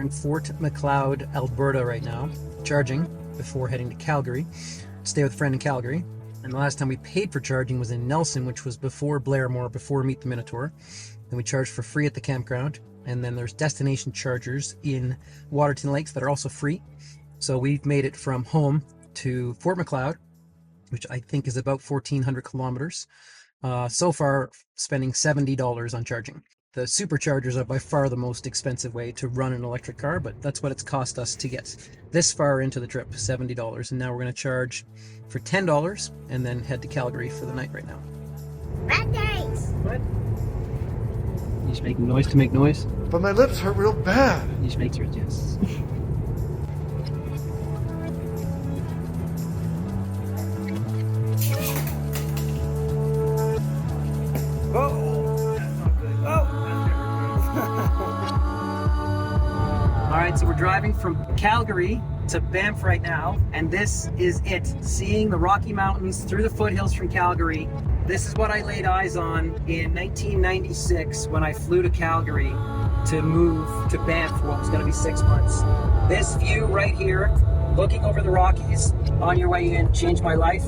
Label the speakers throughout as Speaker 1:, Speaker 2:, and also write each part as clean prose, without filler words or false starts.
Speaker 1: in Fort McLeod, Alberta right now, charging before heading to Calgary. Stay with a friend in Calgary. And the last time we paid for charging was in Nelson, which was before Blairmore, before Meet the Minotaur. Then we charged for free at the campground. And then there's destination chargers in Waterton Lakes that are also free. So we've made it from home to Fort McLeod, which I think is about 1,400 kilometers. So far, spending $70 on charging. The superchargers are by far the most expensive way to run an electric car, but that's what it's cost us to get this far into the trip, $70. And now we're going to charge for $10 and then head to Calgary for the night right now.
Speaker 2: Bad days!
Speaker 1: What? You just making noise to make noise?
Speaker 3: But my lips hurt real bad.
Speaker 1: You just make your yes. Alright, so we're driving from Calgary to Banff right now, and this is it. Seeing the Rocky Mountains through the foothills from Calgary. This is what I laid eyes on in 1996 when I flew to Calgary to move to Banff for what was going to be 6 months. This view right here, looking over the Rockies on your way in, changed my life.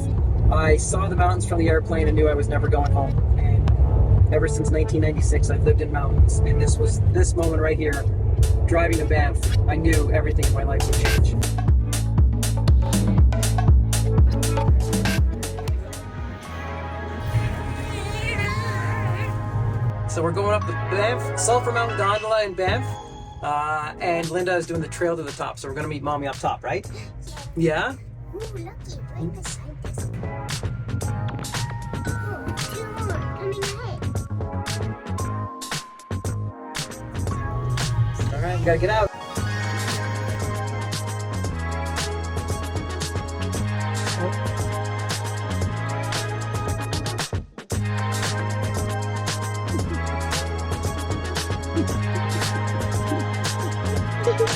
Speaker 1: I saw the mountains from the airplane and knew I was never going home. And ever since 1996, I've lived in mountains, and this was this moment right here. Driving to Banff, I knew everything in my life would change. So we're going up the Banff, Sulphur Mountain Gondola in Banff, and Linda is doing the trail to the top, so we're going to meet Mommy up top, right? Yeah?
Speaker 2: Ooh, looky, right beside this. Oh, two more coming ahead.
Speaker 1: All right, we gotta get out.
Speaker 2: Right there.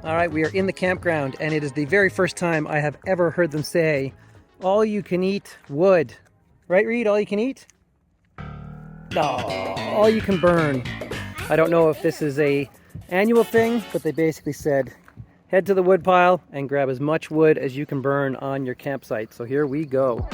Speaker 1: All right, we are in the campground, and it is the very first time I have ever heard them say, all you can eat wood. Right, Reed? All you can eat? No, all you can burn. I don't know if this is a annual thing, but they basically said, head to the wood pile and grab as much wood as you can burn on your campsite. So here we go.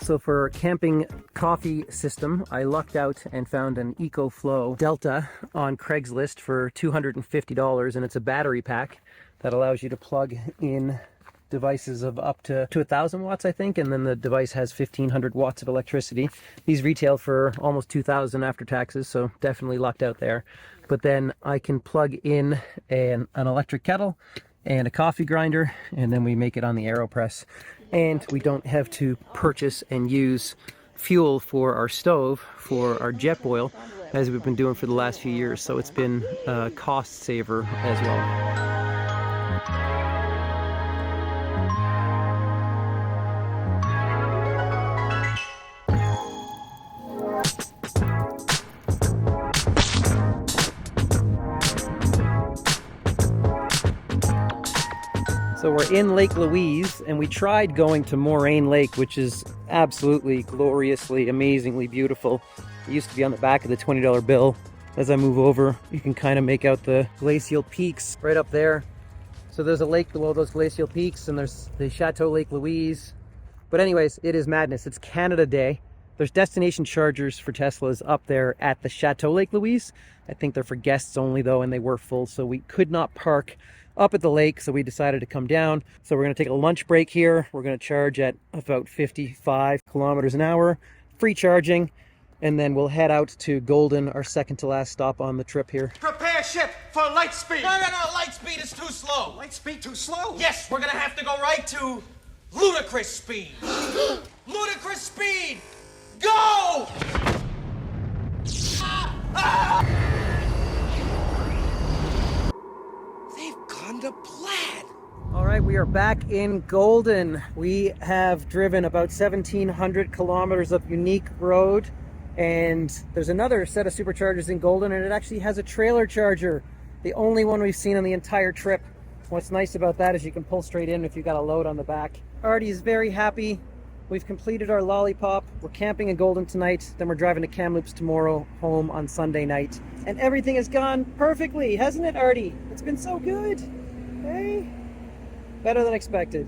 Speaker 1: So for our camping coffee system, I lucked out and found an EcoFlow Delta on Craigslist for $250, and it's a battery pack that allows you to plug in devices of up to 1,000 watts, I think, and then the device has 1,500 watts of electricity. These retail for almost 2,000 after taxes, so definitely lucked out there. But then I can plug in an electric kettle and a coffee grinder, and then we make it on the AeroPress. And we don't have to purchase and use fuel for our stove, for our jet boil, as we've been doing for the last few years. So it's been a cost saver as well. So we're in Lake Louise, and we tried going to Moraine Lake, which is absolutely gloriously, amazingly beautiful. It used to be on the back of the $20 bill. As I move over, you can kind of make out the glacial peaks right up there. So there's a lake below those glacial peaks, and there's the Chateau Lake Louise, But anyways, it is madness. It's Canada Day. There's destination chargers for Teslas up there at the Chateau Lake Louise. I think they're for guests only though, and they were full, so we could not park up at the lake, so we decided to come down. So we're gonna take a lunch break here. We're gonna charge at about 55 kilometers an hour, free charging, and then we'll head out to Golden, our second to last stop on the trip here.
Speaker 4: Prepare ship for light speed.
Speaker 5: No, light speed is too slow.
Speaker 4: Light speed too slow?
Speaker 5: Yes, we're gonna have to go right to ludicrous speed. Ludicrous speed, go! They've gone to Plaid.
Speaker 1: All right, we are back in Golden. We have driven about 1,700 kilometers of unique road, and there's another set of superchargers in Golden, and it actually has a trailer charger, the only one we've seen on the entire trip. What's nice about that is you can pull straight in if you've got a load on the back. Artie is very happy. We've completed our lollipop. We're camping in Golden tonight, then we're driving to Kamloops tomorrow, home on Sunday night. And everything has gone perfectly, hasn't it, Artie? It's been so good. Hey? Better than expected.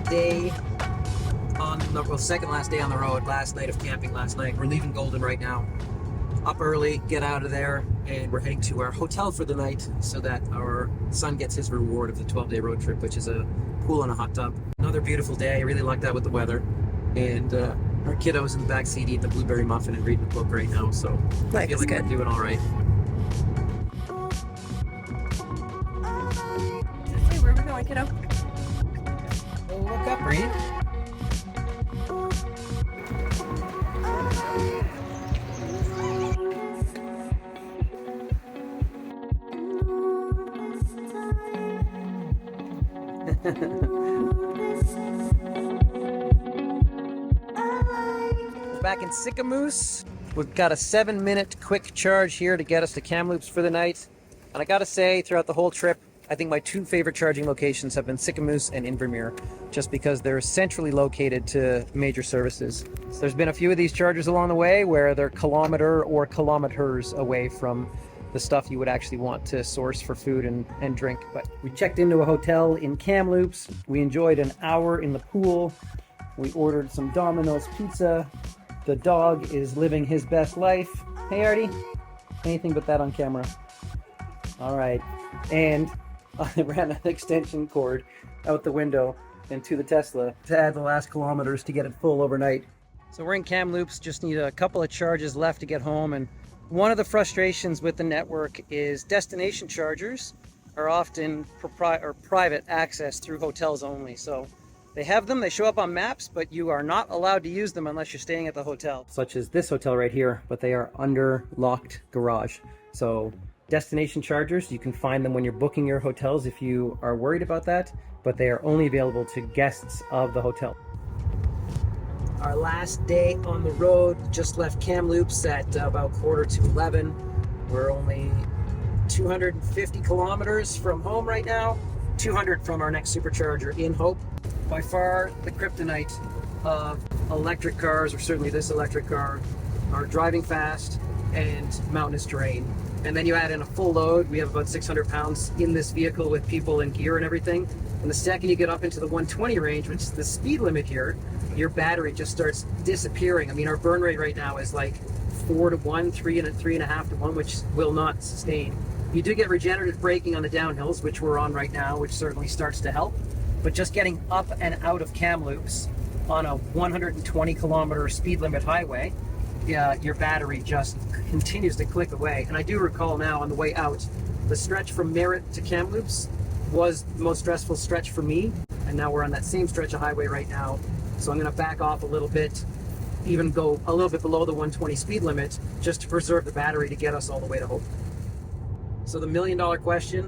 Speaker 1: Day on the second last day on the road, last night of camping last night. We're leaving Golden right now. Up early, get out of there, and we're heading to our hotel for the night so that our son gets his reward of the 12-day road trip, which is a pool and a hot tub. Another beautiful day. I really lucked out with the weather. And our kiddo's in the back seat eating the blueberry muffin and reading a book right now, so I feel like we're doing all right.
Speaker 6: Hey, where are we going, kiddo?
Speaker 1: Oh, look up, Breen. Back in Sicamous. We've got a 7-minute quick charge here to get us to Kamloops for the night. And I gotta say, throughout the whole trip, I think my two favorite charging locations have been Sicamous and Invermere, just because they're centrally located to major services. So there's been a few of these chargers along the way where they're kilometer or kilometers away from the stuff you would actually want to source for food and drink. But we checked into a hotel in Kamloops. We enjoyed an hour in the pool. We ordered some Domino's pizza. The dog is living his best life. Hey, Artie. Anything but that on camera. All right. And I ran an extension cord out the window and to the Tesla to add the last kilometers to get it full overnight. So we're in Kamloops, just need a couple of charges left to get home. And one of the frustrations with the network is destination chargers are often private access through hotels only. So they have them, they show up on maps, but you are not allowed to use them unless you're staying at the hotel. Such as this hotel right here, but they are under locked garage. So destination chargers, you can find them when you're booking your hotels if you are worried about that, but they are only available to guests of the hotel. Our last day on the road, just left Kamloops at about 11:15. We're only 250 kilometers from home right now, 200 from our next supercharger in Hope. By far the kryptonite of electric cars, or certainly this electric car, are driving fast and mountainous terrain. And then you add in a full load. We have about 600 pounds in this vehicle with people and gear and everything. And the second you get up into the 120 range, which is the speed limit here, your battery just starts disappearing. I mean, our burn rate right now is like 4 to 1, 3.5 to 1, which will not sustain. You do get regenerative braking on the downhills, which we're on right now, which certainly starts to help. But just getting up and out of Kamloops on a 120 kilometer speed limit highway, your battery just continues to click away. And I do recall now on the way out, the stretch from Merritt to Kamloops was the most stressful stretch for me. And now we're on that same stretch of highway right now. So I'm gonna back off a little bit, even go a little bit below the 120 speed limit, just to preserve the battery to get us all the way to Hope. So the $1 million question,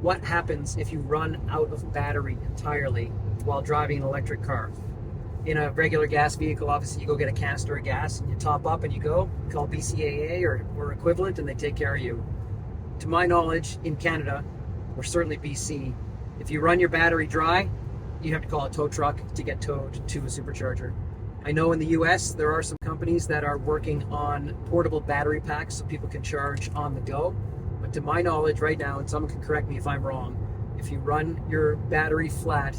Speaker 1: what happens if you run out of battery entirely while driving an electric car? In a regular gas vehicle, obviously you go get a canister of gas and you top up and you go, call BCAA or equivalent, and they take care of you. To my knowledge, in Canada, or certainly BC, if you run your battery dry, you have to call a tow truck to get towed to a supercharger. I know in the US there are some companies that are working on portable battery packs so people can charge on the go. But to my knowledge right now, and someone can correct me if I'm wrong, if you run your battery flat,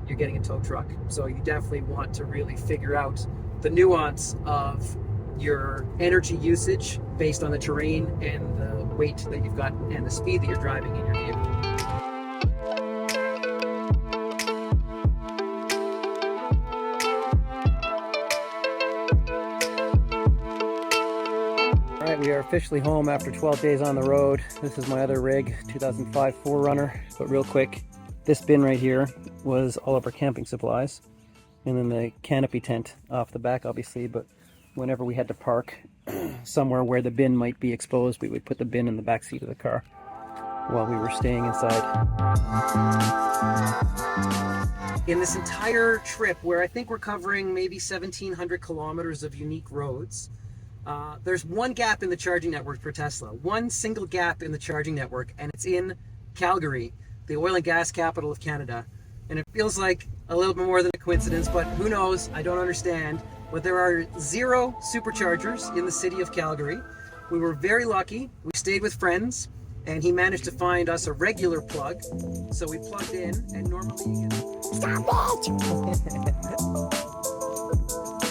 Speaker 1: you're getting a tow truck. So you definitely want to really figure out the nuance of your energy usage based on the terrain and the weight that you've got and the speed that you're driving in your vehicle. All right, we are officially home after 12 days on the road. This is my other rig, 2005 4Runner. But real quick, this bin right here was all of our camping supplies. And then the canopy tent off the back, obviously, but whenever we had to park somewhere where the bin might be exposed, we would put the bin in the back seat of the car while we were staying inside. In this entire trip, where I think we're covering maybe 1,700 kilometers of unique roads, there's one gap in the charging network for Tesla. One single gap in the charging network, and it's in Calgary, the oil and gas capital of Canada. And it feels like a little bit more than a coincidence, but who knows? I don't understand. But there are 0 superchargers in the city of Calgary. We were very lucky. We stayed with friends, and he managed to find us a regular plug. So we plugged in, and normally you get...
Speaker 2: Stop it!